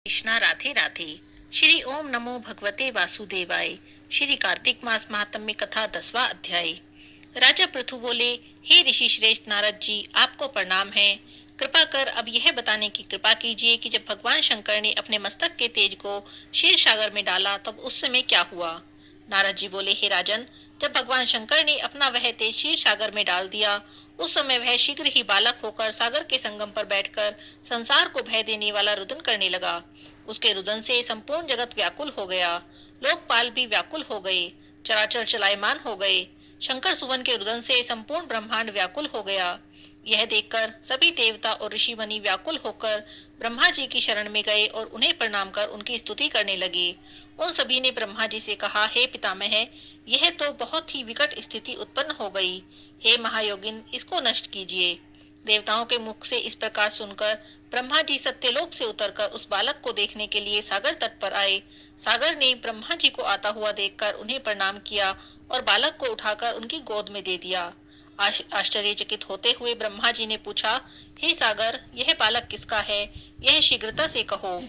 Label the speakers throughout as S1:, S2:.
S1: कृष्णा राधे राधे। श्री ओम नमो भगवते वासुदेवाय। श्री कार्तिक मास महात्म्य कथा 10वां अध्याय। राजा पृथु बोले, हे ऋषि श्रेष्ठ नारद जी, आपको प्रणाम है। कृपा कर अब यह बताने की कृपा कीजिए कि जब भगवान शंकर ने अपने मस्तक के तेज को क्षीर सागर में डाला तब उस समय क्या हुआ। नारद जी बोले, हे राजन, जब भगवान शंकर ने अपना वह तेज क्षीर सागर में डाल दिया, उस समय वह शीघ्र ही बालक होकर सागर के संगम पर बैठकर संसार को भय देने वाला रुदन करने लगा। उसके रुदन से संपूर्ण जगत व्याकुल हो गया, लोकपाल भी व्याकुल हो गए, चराचर चलायमान हो गए। शंकर सुवन के रुदन से संपूर्ण ब्रह्मांड व्याकुल हो गया। यह देखकर सभी देवता और ऋषि मुनि व्याकुल होकर ब्रह्मा जी की शरण में गए और उन्हें प्रणाम कर उनकी स्तुति करने लगे। उन सभी ने ब्रह्मा जी से कहा, हे पितामह, यह तो बहुत ही विकट स्थिति उत्पन्न हो गई। हे महायोगिन, इसको नष्ट कीजिए। देवताओं के मुख से इस प्रकार सुनकर ब्रह्मा जी सत्यलोक से उतरकर उस बालक को देखने के लिए सागर तट पर आए। सागर ने ब्रह्मा जी को आता हुआ देखकर उन्हें प्रणाम किया और बालक को उठाकर उनकी गोद में दे दिया। आश्चर्यचकित होते हुए ब्रह्मा जी ने पूछा, हे सागर, यह बालक किसका है? यह शीघ्रता से कहो।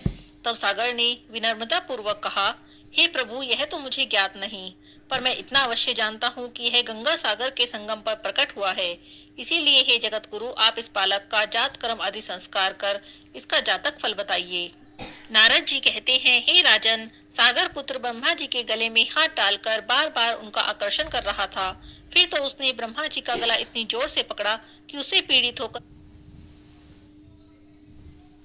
S1: तब सागर ने विनम्रता पूर्वक कहा, हे प्रभु, यह तो मुझे ज्ञात नहीं, पर मैं इतना अवश्य जानता हूँ कि यह गंगा सागर के संगम पर प्रकट हुआ है। इसीलिए हे जगत गुरु, आप इस बालक का जात कर्म आदि संस्कार कर इसका जातक फल बताइए। नारद जी कहते हैं, हे राजन, सागर पुत्र ब्रह्मा जी के गले में हाथ डालकर बार बार उनका आकर्षण कर रहा था। फिर तो उसने ब्रह्मा जी का गला इतनी जोर से पकड़ा कि उससे पीड़ित होकर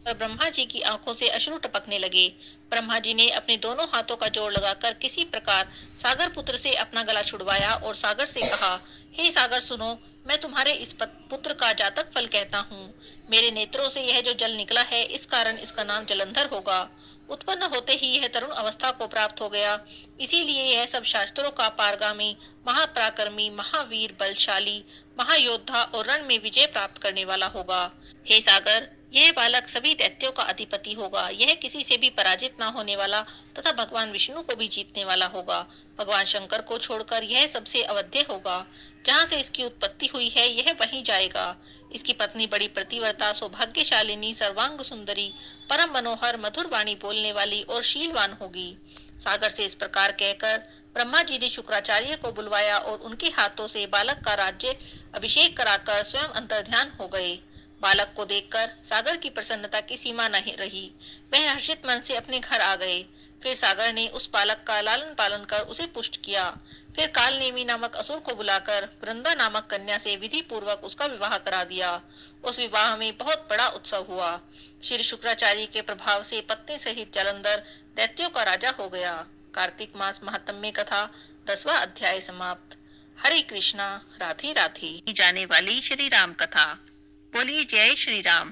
S1: ब्रह्मा जी की आंखों से अश्रु टपकने लगे। ब्रह्मा जी ने अपने दोनों हाथों का जोर लगाकर किसी प्रकार सागर पुत्र से अपना गला छुड़वाया और सागर से कहा, हे सागर, सुनो, मैं तुम्हारे इस पुत्र का जातक फल कहता हूँ। मेरे नेत्रों से यह जो जल निकला है, इस कारण इसका नाम जलंधर होगा। उत्पन्न होते ही यह तरुण अवस्था को प्राप्त हो गया, इसीलिए यह सब शास्त्रों का पारगामी, महापराक्रमी, महावीर, बलशाली, महायोद्धा और रण में विजय प्राप्त करने वाला होगा। हे सागर, यह बालक सभी दैत्यों का अधिपति होगा। यह किसी से भी पराजित न होने वाला तथा भगवान विष्णु को भी जीतने वाला होगा। भगवान शंकर को छोड़कर यह सबसे अवध्य होगा। जहाँ से इसकी उत्पत्ति हुई है, यह वहीं जाएगा। इसकी पत्नी बड़ी प्रतिव्रता, सौभाग्यशालिनी, सर्वांग सुंदरी, परम मनोहर, मधुर वाणी बोलने वाली और शीलवान होगी। सागर से इस प्रकार कहकर ब्रह्मा जी ने शुक्राचार्य को बुलवाया और उनके हाथों से बालक का राज्य अभिषेक कराकर स्वयं अंतर्ध्यान हो गए। बालक को देखकर सागर की प्रसन्नता की सीमा नहीं रही। वह हर्षित मन से अपने घर आ गए। फिर सागर ने उस बालक का लालन पालन कर उसे पुष्ट किया। फिर कालनेमी नामक असुर को बुलाकर वृंदा नामक कन्या से विधि पूर्वक उसका विवाह करा दिया। उस विवाह में बहुत बड़ा उत्सव हुआ। श्री शुक्राचार्य के प्रभाव से पत्नी सहित जलंधर दैत्यों का राजा हो गया। कार्तिक मास महात्म्य कथा 10वां अध्याय समाप्त। हरे कृष्णा, राधे राधे। जाने वाली श्री राम कथा। बोलिए जय श्री राम।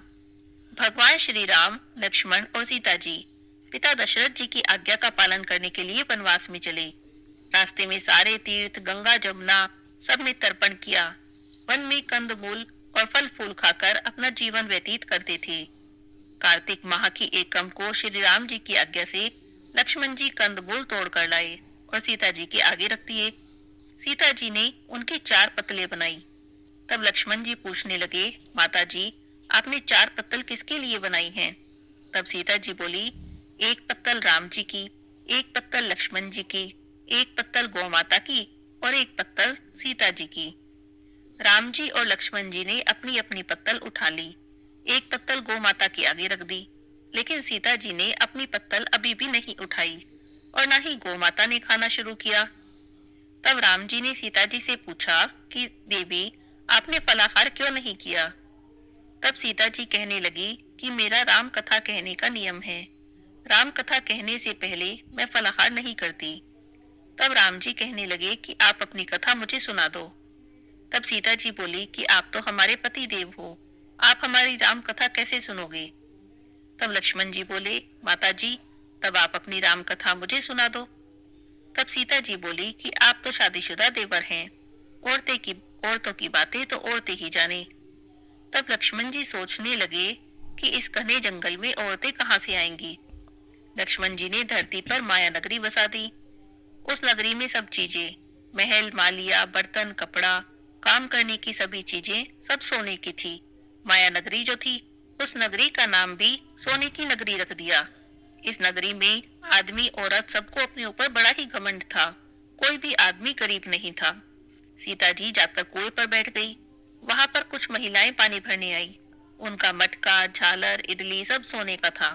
S1: भगवान श्री राम, लक्ष्मण और सीता जी पिता दशरथ जी की आज्ञा का पालन करने के लिए वनवास में चले। रास्ते में सारे तीर्थ, गंगा, जमुना सब में तर्पण किया। वन में कंद मूल और फल फूल खाकर अपना जीवन व्यतीत करते थे। कार्तिक माह की एकम को श्री राम जी की आज्ञा से लक्ष्मण जी कंद मूल तोड़ कर लाए और सीता जी के आगे रख दिए। सीता जी ने उनके 4 पतले बनाई। तब लक्ष्मण जी पूछने लगे, माता जी, आपने 4 पत्तल किसके लिए बनाई हैं? तब सीता जी बोली, एक पत्तल राम जी की, एक पत्तल लक्ष्मण जी की, एक पत्तल गौ माता की और एक पत्तल सीता जी की। राम जी और लक्ष्मण जी ने अपनी अपनी पत्तल उठा ली। एक पत्तल गौ माता के आगे रख दी, लेकिन सीता जी ने अपनी पत्तल अभी भी नहीं उठाई और न ही गौ माता ने खाना शुरू किया। तब राम जी ने सीता जी से पूछा कि देवी, आपने फलाहार क्यों नहीं किया? तब सीता जी कहने लगी कि मेरा राम कथा कहने का नियम है। राम कथा कहने से पहले मैं फलाहार नहीं करती। तब राम जी कहने लगे कि आप अपनी कथा मुझे सुना दो। तब सीता जी बोली कि आप तो हमारे पति देव हो, आप हमारी राम कथा कैसे सुनोगे? तब लक्ष्मण जी बोले, माता जी, तब आप अपनी राम कथा मुझे सुना दो। तब सीता जी बोली कि आप तो शादीशुदा देवर हैं, औरतों की बातें तो औरतें ही जाने। तब लक्ष्मण जी सोचने लगे कि इस घने जंगल में औरतें कहाँ से आएंगी। लक्ष्मण जी ने धरती पर माया नगरी बसा दी। उस नगरी में सब चीजें, महल, मालिया, बर्तन, कपड़ा, काम करने की सभी चीजें सब सोने की थी। माया नगरी जो थी, उस नगरी का नाम भी सोने की नगरी रख दिया। इस नगरी में आदमी औरत सबको अपने ऊपर बड़ा ही घमंड था। कोई भी आदमी करीब नहीं था। सीता जी जाकर कुएं पर बैठ गई। वहां पर कुछ महिलाएं पानी भरने आई। उनका मटका, झालर, इडली सब सोने का था।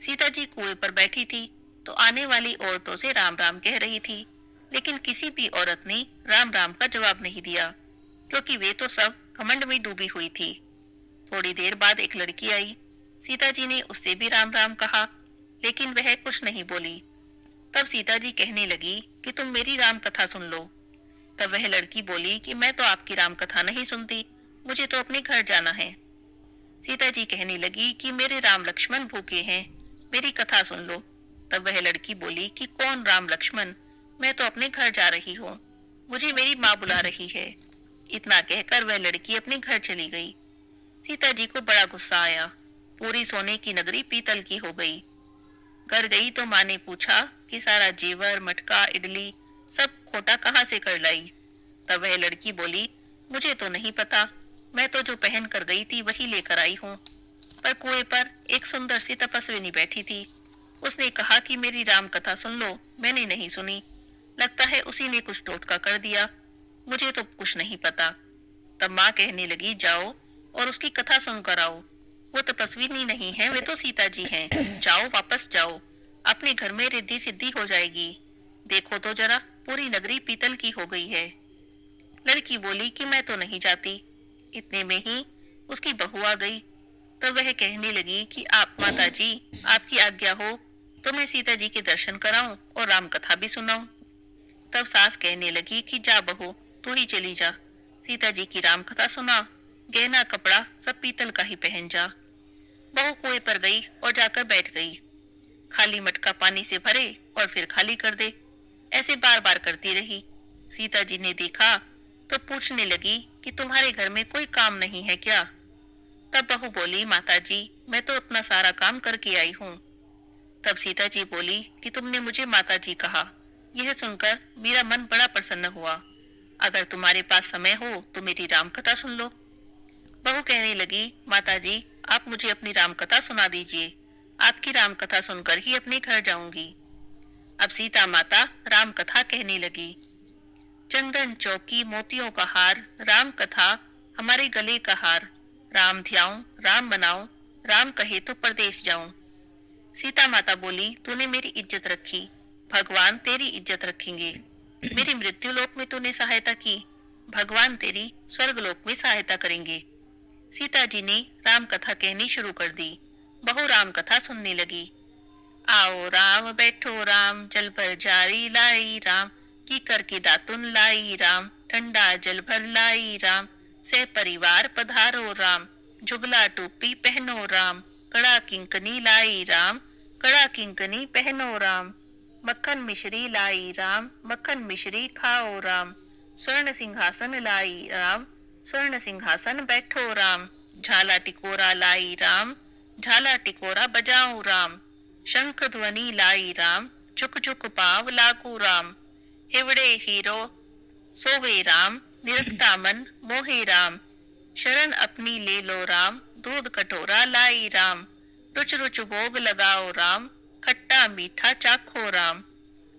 S1: सीता जी कुएं पर बैठी थी तो आने वाली औरतों से राम राम कह रही थी, लेकिन किसी भी औरत ने राम राम का जवाब नहीं दिया, क्योंकि वे तो सब घमंड में डूबी हुई थी। थोड़ी देर बाद एक लड़की आई। सीता जी ने उससे भी राम राम कहा, लेकिन वह कुछ नहीं बोली। तब सीता जी कहने लगी कि तुम मेरी राम कथा सुन लो। तब वह लड़की बोली कि मैं तो आपकी राम कथा नहीं सुनती, मुझे तो अपने घर जाना है। सीता जी कहने लगी कि मेरे राम लक्ष्मण भूखे हैं, मेरी कथा सुन लो। तब वह लड़की बोली कि कौन राम लक्ष्मण, मैं तो अपने घर जा रही हूँ, मुझे मेरी माँ बुला रही है। इतना कहकर वह लड़की अपने घर चली गई। सीता जी को बड़ा गुस्सा आया। पूरी सोने की नगरी पीतल की हो गई। घर गई तो माँ ने पूछा कि सारा जेवर, मटका, इडली सब खोटा कहाँ से कर लाई। तब वह लड़की बोली, मुझे तो नहीं पता, मैं तो जो पहन कर गई थी वही लेकर आई हूँ। पर कुएं पर एक सुंदर सी तपस्विनी बैठी थी। उसने कहा कि मेरी राम कथा सुन लो, मैंने नहीं सुनी। लगता है उसी ने कुछ टोटका कर दिया, मुझे तो कुछ नहीं पता। तब माँ कहने लगी, जाओ और उसकी कथा सुनकर आओ। वो तपस्विनी नहीं है, वे तो सीता जी हैं। जाओ, वापस जाओ, अपने घर में रिद्धि सिद्धि हो जाएगी। देखो तो जरा, पूरी नगरी पीतल की हो गई है। लड़की बोली कि मैं तो नहीं जाती। इतने में ही उसकी बहू आ गई। तब वह कहने लगी कि आप माता जी, आपकी आज्ञा हो तो मैं सीता जी के दर्शन कराऊं और राम कथा भी सुनाऊं। तब सास कहने लगी कि जा बहू, तू ही चली जा, सीता जी की राम कथा सुना, गहना कपड़ा सब पीतल का ही पहन जा। बहू कुएं पर गई और जाकर बैठ गई। खाली मटका पानी से भरे और फिर खाली कर दे, ऐसे बार बार करती रही। सीता जी ने देखा तो पूछने लगी कि तुम्हारे घर में कोई काम नहीं है क्या? तब बहू बोली, माता जी, मैं तो अपना सारा काम करके आई हूँ। तब सीता जी बोली कि तुमने मुझे माता जी कहा। यह सुनकर मेरा मन बड़ा प्रसन्न हुआ। अगर तुम्हारे पास समय हो तो मेरी राम कथा सुन लो। बहू कहने लगी, माता जी, आप मुझे अपनी राम कथा सुना दीजिए, आपकी राम कथा सुनकर ही अपने घर जाऊंगी। अब सीता माता राम कथा कहने लगी। चंदन चौकी मोतियों का हार, राम कथा हमारे गले का हार। राम ध्याऊं, राम मनाऊं, राम कहे तो परदेश जाऊं। सीता माता बोली, तूने मेरी इज्जत रखी, भगवान तेरी इज्जत रखेंगे। मेरी मृत्यु लोक में तूने सहायता की, भगवान तेरी स्वर्ग लोक में सहायता करेंगे। सीता जी ने राम कथा कहनी शुरू कर दी। बहू राम कथा सुनने लगी। आओ राम, बैठो राम, जल भर जारी लाई राम, की करके दातुन लाई राम, ठंडा जल भर लाई राम, से परिवार पधारो राम, जुगला टोपी पहनो राम, कड़ा किंकनी लाई राम, कड़ा किंकनी पहनो राम, मक्खन मिश्री लाई राम, मक्खन मिश्री खाओ राम, स्वर्ण सिंहासन लाई राम, स्वर्ण सिंहासन बैठो राम, झाला टिकोरा लाई राम, झाला टिकोरा बजाओ राम, शंख ध्वनि लाई राम, चुक चुक पाव लागू राम, हिवड़े हीरो सोवे राम, निरखता मन मोहे राम, शरण अपनी ले लो राम, दूध कटोरा लाई राम, रुच रुच भोग लगाओ राम, खट्टा मीठा चाखो राम,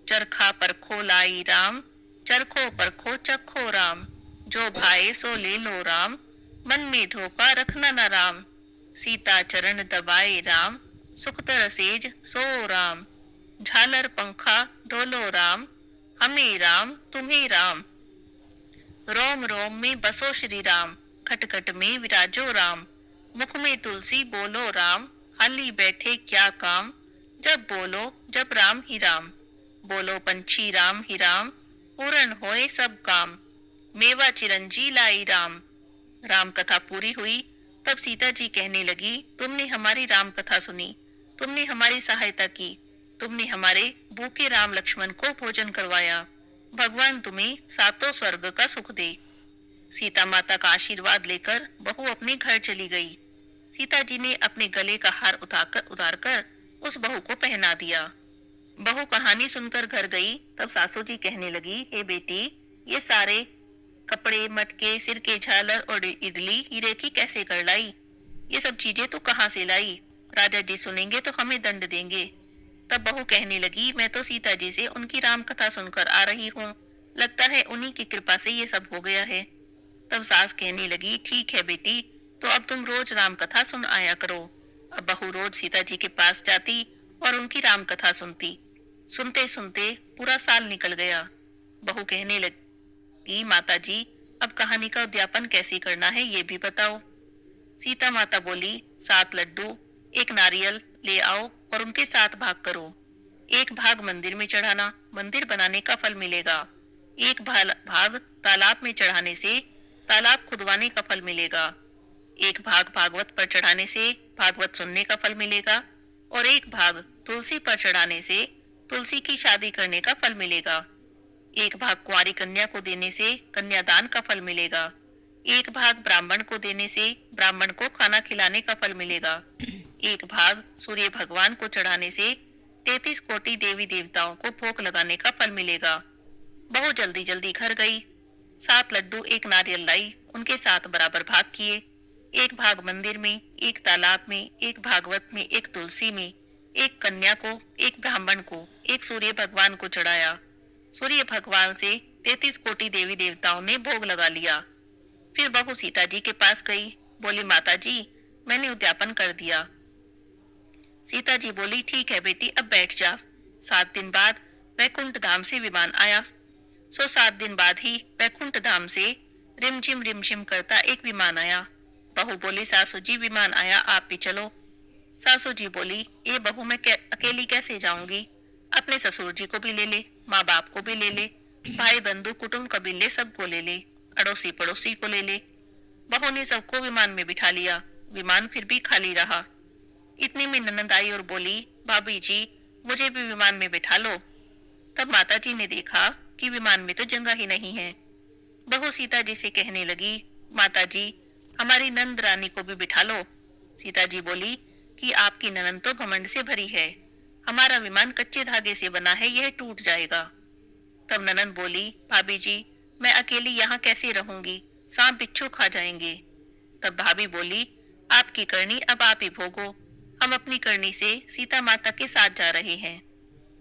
S1: चरखा परखो लाई राम, चरखो परखो चखो राम, जो भाए सो ले लो राम, मन में धोखा रखना न राम, सीता चरण दबाए राम, सुखतर सेज सो राम, झालर पंखा डोलो राम, हमें राम तुम्हें राम, रोम रोम में बसो श्री राम, खटखट में विराजो राम, मुख में तुलसी बोलो राम, खाली बैठे क्या काम, जब बोलो जब राम ही राम, बोलो पंछी राम ही राम, पूर्ण होए सब काम, मेवा चिरंजी लाई राम। राम कथा पूरी हुई। तब सीता जी कहने लगी, तुमने हमारी राम कथा सुनी, तुमने हमारी सहायता की, तुमने हमारे भूखे राम लक्ष्मण को भोजन करवाया, भगवान तुम्हें सातों स्वर्ग का सुख दे। सीता माता का आशीर्वाद लेकर बहू अपने घर चली गई। सीता जी ने अपने गले का हार उतारकर उस बहू को पहना दिया। बहू कहानी सुनकर घर गई। तब सासू जी कहने लगी, हे बेटी, ये सारे कपड़े, मटके, सिर के झालर और इडली हीरे की कैसे कर लाई? ये सब चीजें तो कहाँ से लाई? राजा जी सुनेंगे तो हमें दंड देंगे। तब बहू कहने लगी, मैं तो सीता जी से उनकी राम कथा सुनकर आ रही हूँ, लगता है उन्हीं की कृपा से ये सब हो गया है। तब सास कहने लगी, ठीक है बेटी, तो अब तुम रोज राम कथा सुन आया करो। अब बहू रोज सीता जी के पास जाती और उनकी राम कथा सुनती। सुनते सुनते पूरा साल निकल गया। बहू कहने लगी, माता जी, अब कहानी का उद्यापन कैसे करना है ये भी बताओ। सीता माता बोली, 7 लड्डू, 1 नारियल ले आओ और उनके 7 भाग करो। 1 भाग मंदिर में चढ़ाना, मंदिर बनाने का फल मिलेगा। 1 भाग तालाब में चढ़ाने से तालाब खुदवाने का फल मिलेगा। 1 भाग भागवत पर चढ़ाने से भागवत सुनने का फल मिलेगा और 1 भाग तुलसी पर चढ़ाने से तुलसी की शादी करने का फल मिलेगा। 1 भाग कुंवारी कन्या को देने से कन्यादान का फल मिलेगा। 1 भाग ब्राह्मण को देने से ब्राह्मण को खाना खिलाने का फल मिलेगा। 1 भाग सूर्य भगवान को चढ़ाने से 33 कोटि देवी देवताओं को भोग लगाने का फल मिलेगा। बहू जल्दी जल्दी घर गई। 7 लड्डू, 1 नारियल लाई, उनके 7 बराबर भाग किए। 1 भाग मंदिर में, 1 तालाब में, 1 भागवत में, 1 तुलसी में, 1 कन्या को, 1 ब्राह्मण को, 1 सूर्य भगवान को चढ़ाया। सूर्य भगवान से 33 कोटि देवी देवताओं ने भोग लगा लिया। फिर बहू सीता जी के पास गई, बोली, माता जी, मैंने उद्यापन कर दिया। सीता जी बोली, ठीक है बेटी, अब बैठ जा। 7 दिन बाद वैकुंठ धाम से विमान आया। 7 दिन बाद ही वैकुंठ धाम से रिमझिम करता एक विमान आया। बहू बोली, सासू जी, विमान आया, आप भी चलो। सासू जी बोली, ये बहू मैं अकेली कैसे जाऊंगी? अपने ससुर जी को भी ले ले, माँ बाप को भी ले ले, भाई बंधु कुटुंब कबीले सबको ले ले, अड़ोसी पड़ोसी को ले ले। बहू ने सबको विमान में बिठा लिया। विमान फिर भी खाली रहा। इतने में ननद आई और बोली, भाभी जी, मुझे भी विमान में बिठा लो। तब माता जी ने देखा कि विमान में तो जगह ही नहीं है। बहू सीता जी से कहने लगी, माता जी, हमारी नंद रानी को भी बिठा लो। सीता जी बोली कि आपकी ननद तो घमंड से भरी है, हमारा विमान कच्चे धागे से बना है, यह टूट जाएगा। तब ननद बोली, भाभी जी, मैं अकेली यहाँ कैसे रहूंगी, सांप बिच्छू खा जाएंगे। तब भाभी बोली, आपकी करनी अब आप ही भोगो, हम अपनी करनी से सीता माता के साथ जा रहे हैं।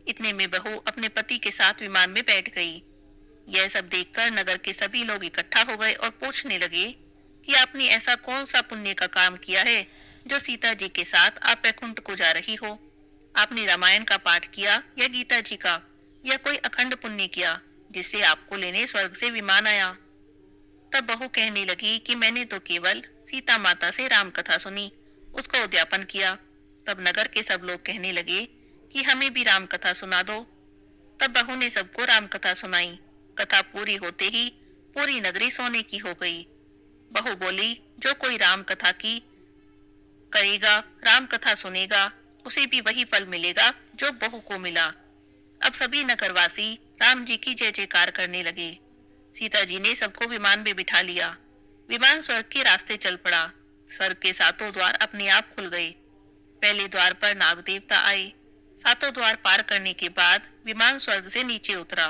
S1: इतने में बहू अपने पति के साथ विमान में बैठ गई। यह सब देखकर नगर के सभी लोग इकट्ठा हो गए और पूछने लगे कि आपने ऐसा कौन सा पुण्य का काम किया है जो सीता जी के साथ आप वैकुंठ को जा रही हो? आपने रामायण का पाठ किया या गीता जी का, या कोई अखंड पुण्य किया जिससे आपको लेने स्वर्ग से विमान आया? तब बहू कहने लगी कि मैंने तो केवल सीता माता से राम कथा सुनी, उसका उद्यापन किया। तब नगर के सब लोग कहने लगे कि हमें भी राम कथा सुना दो। तब बहू ने सबको राम कथा सुनाई। कथा पूरी होते ही पूरी नगरी सोने की हो गई। बहू बोली, जो कोई राम कथा की करेगा, राम कथा सुनेगा, उसे भी वही फल मिलेगा जो बहू को मिला। अब सभी नगरवासी राम जी की जय जयकार करने लगे। सीता जी ने सबको विमान में बिठा लिया। विमान स्वर्ग के रास्ते चल पड़ा। स्वर्ग के 7 द्वार अपने आप खुल गए। पहले द्वार पर नाग देवता आए। 7 द्वार पार करने के बाद विमान स्वर्ग से नीचे उतरा।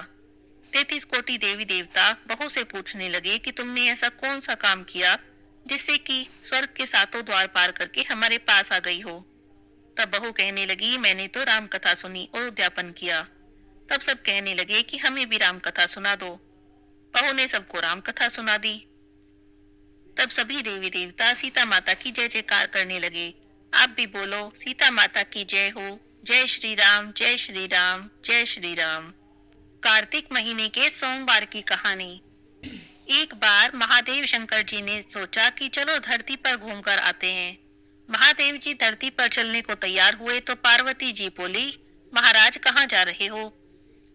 S1: 33 कोटि देवी देवता बहू से पूछने लगे कि तुमने ऐसा कौन सा काम किया जिससे कि स्वर्ग के 7 द्वार पार करके हमारे पास आ गई हो? तब बहू कहने लगी, मैंने तो राम कथा सुनी और उद्यापन किया। तब सब कहने लगे कि हमें भी राम कथा सुना दो। बहू ने सबको राम कथा सुना दी। तब सभी देवी देवता सीता माता की जय जयकार करने लगे। आप भी बोलो, सीता माता की जय हो, जय श्री राम, जय श्री राम, जय श्री राम। कार्तिक महीने के सोमवार की कहानी। एक बार महादेव शंकर जी ने सोचा कि चलो धरती पर घूमकर आते हैं। महादेव जी धरती पर चलने को तैयार हुए तो पार्वती जी बोली, महाराज कहाँ जा रहे हो?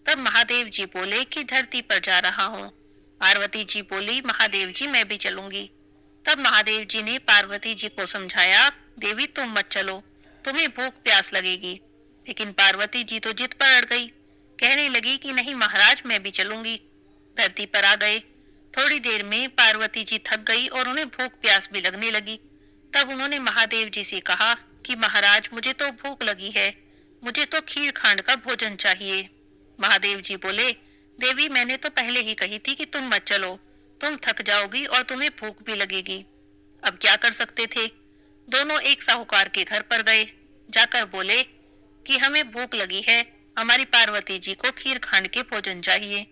S1: तब महादेव जी बोले कि धरती पर जा रहा हूँ। पार्वती जी बोली, महादेव जी मैं भी चलूंगी। तब महादेव जी ने पार्वती जी को समझाया, देवी तुम मत चलो, तुम्हें भूख प्यास लगेगी। लेकिन पार्वती जी तो जिद पर अड़ गई, कहने लगी कि नहीं महाराज, मैं भी चलूंगी। धरती पर आ गए। थोड़ी देर में पार्वती जी थक गई और उन्हें भूख प्यास भी लगने लगी। तब उन्होंने महादेव जी से कहा कि महाराज, मुझे तो भूख लगी है, मुझे तो खीर खांड का भोजन चाहिए। महादेव जी बोले, देवी मैंने तो पहले ही कही थी कि तुम मत चलो, तुम थक जाओगी और तुम्हें भूख भी लगेगी। अब क्या कर सकते थे? दोनों एक साहूकार के घर पर गए। जाकर बोले कि हमें भूख लगी है, हमारी पार्वती जी को खीर खांड के भोजन चाहिए।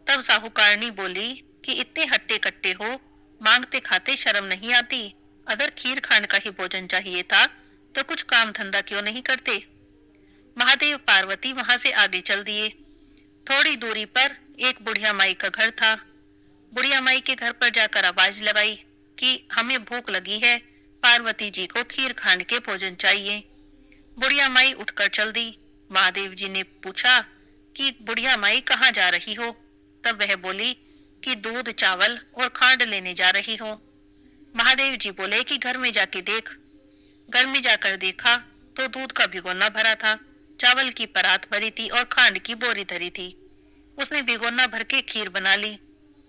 S1: तब साहूकारनी बोली कि इतने हट्टे कट्टे हो, मांगते खाते शर्म नहीं आती। अगर खीर खांड का ही भोजन चाहिए था तो कुछ काम धंधा क्यों नहीं करते। महादेव पार्वती वहां से आगे चल दिए। थोड़ी दूरी पर एक बुढ़िया माई का घर था। बुढ़िया माई के घर पर जाकर आवाज लगाई कि हमें भूख लगी है, पार्वती जी को खीर खांड के भोजन चाहिए। बुढ़िया माई उठकर चल दी। महादेव जी ने पूछा कि बुढ़िया माई कहाँ जा रही हो। तब वह बोली कि दूध चावल और खांड लेने जा रही हो। महादेव जी बोले कि घर में जाके देख। घर में जाकर देखा तो दूध का भिगोना भरा था, चावल की परात भरी थी और खांड की बोरी धरी थी। उसने भिगोना भर के खीर बना ली।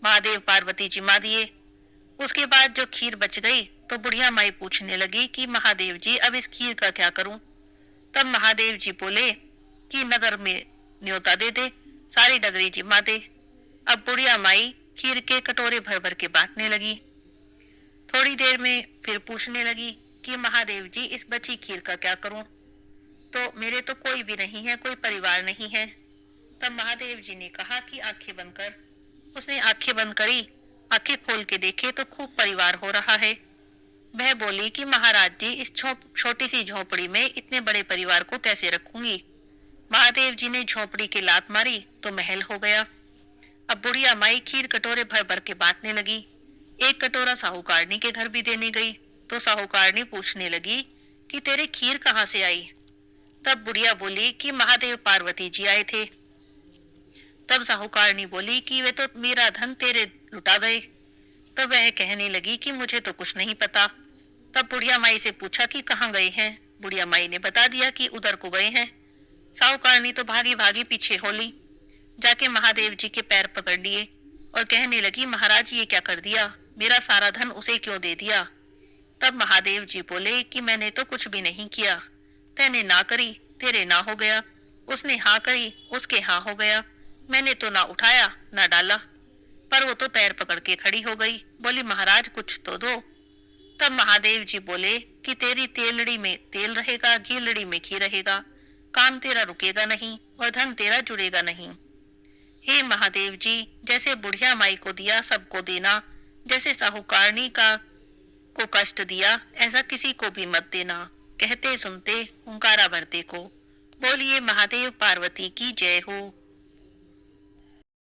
S1: महादेव पार्वती जिमा दिए। उसके बाद जो खीर बच गई तो बुढ़िया माई पूछने लगी कि महादेव जी अब इस खीर का क्या करूं। तब महादेव जी बोले कि नगर में न्योता दे दे, सारी नगरी जिमा दे। अब बुढ़िया माई खीर के कटोरे भर भर के बांटने लगी। थोड़ी देर में फिर पूछने लगी कि महादेव जी इस बची खीर का क्या करूं। तो मेरे तो कोई भी नहीं है, कोई परिवार नहीं है। तब महादेव जी ने कहा कि आंखें बंद कर। उसने आंखें बंद करी। आंखें खोल के देखे तो खूब परिवार हो रहा है। वह बोली कि महाराज जी इस छोटी सी झोपड़ी में इतने बड़े परिवार को कैसे रखूंगी। महादेव जी ने झोपड़ी की लात मारी तो महल हो गया। अब बुढ़िया माई खीर कटोरे भर भर के बांटने लगी। एक कटोरा साहूकारनी के घर भी देने गई तो साहूकारनी पूछने लगी कि तेरे खीर कहाँ से आई। तब बुढ़िया बोली कि महादेव पार्वती जी आए थे। तब साहूकारनी बोली कि वे तो मेरा धन तेरे लुटा गए। तब वह कहने लगी कि मुझे तो कुछ नहीं पता। तब बुढ़िया माई से पूछा कि कहाँ गए हैं। बुढ़िया माई ने बता दिया कि उधर को गए हैं। साहूकारनी तो भागी भागी पीछे हो ली। जाके महादेव जी के पैर पकड़ लिए और कहने लगी महाराज ये क्या कर दिया, मेरा सारा धन उसे क्यों दे दिया। तब महादेव जी बोले कि मैंने तो कुछ भी नहीं किया, तैने ना करी तेरे ना हो गया, उसने हाँ करी उसके हाँ हो गया, मैंने तो ना उठाया ना डाला। पर वो तो पैर पकड़ के खड़ी हो गई, बोली महाराज कुछ तो दो। तब महादेव जी बोले कि तेरी तेलड़ी में तेल रहेगा, घीलड़ी में घी रहेगा, काम तेरा रुकेगा नहीं और धन तेरा जुड़ेगा नहीं। हे महादेव जी, जैसे बुढ़िया माई को दिया सबको देना, जैसे साहूकारनी का को कष्ट दिया ऐसा किसी को भी मत देना। कहते सुनते हुंकारा भरते को। बोलिए महादेव पार्वती की जय हो।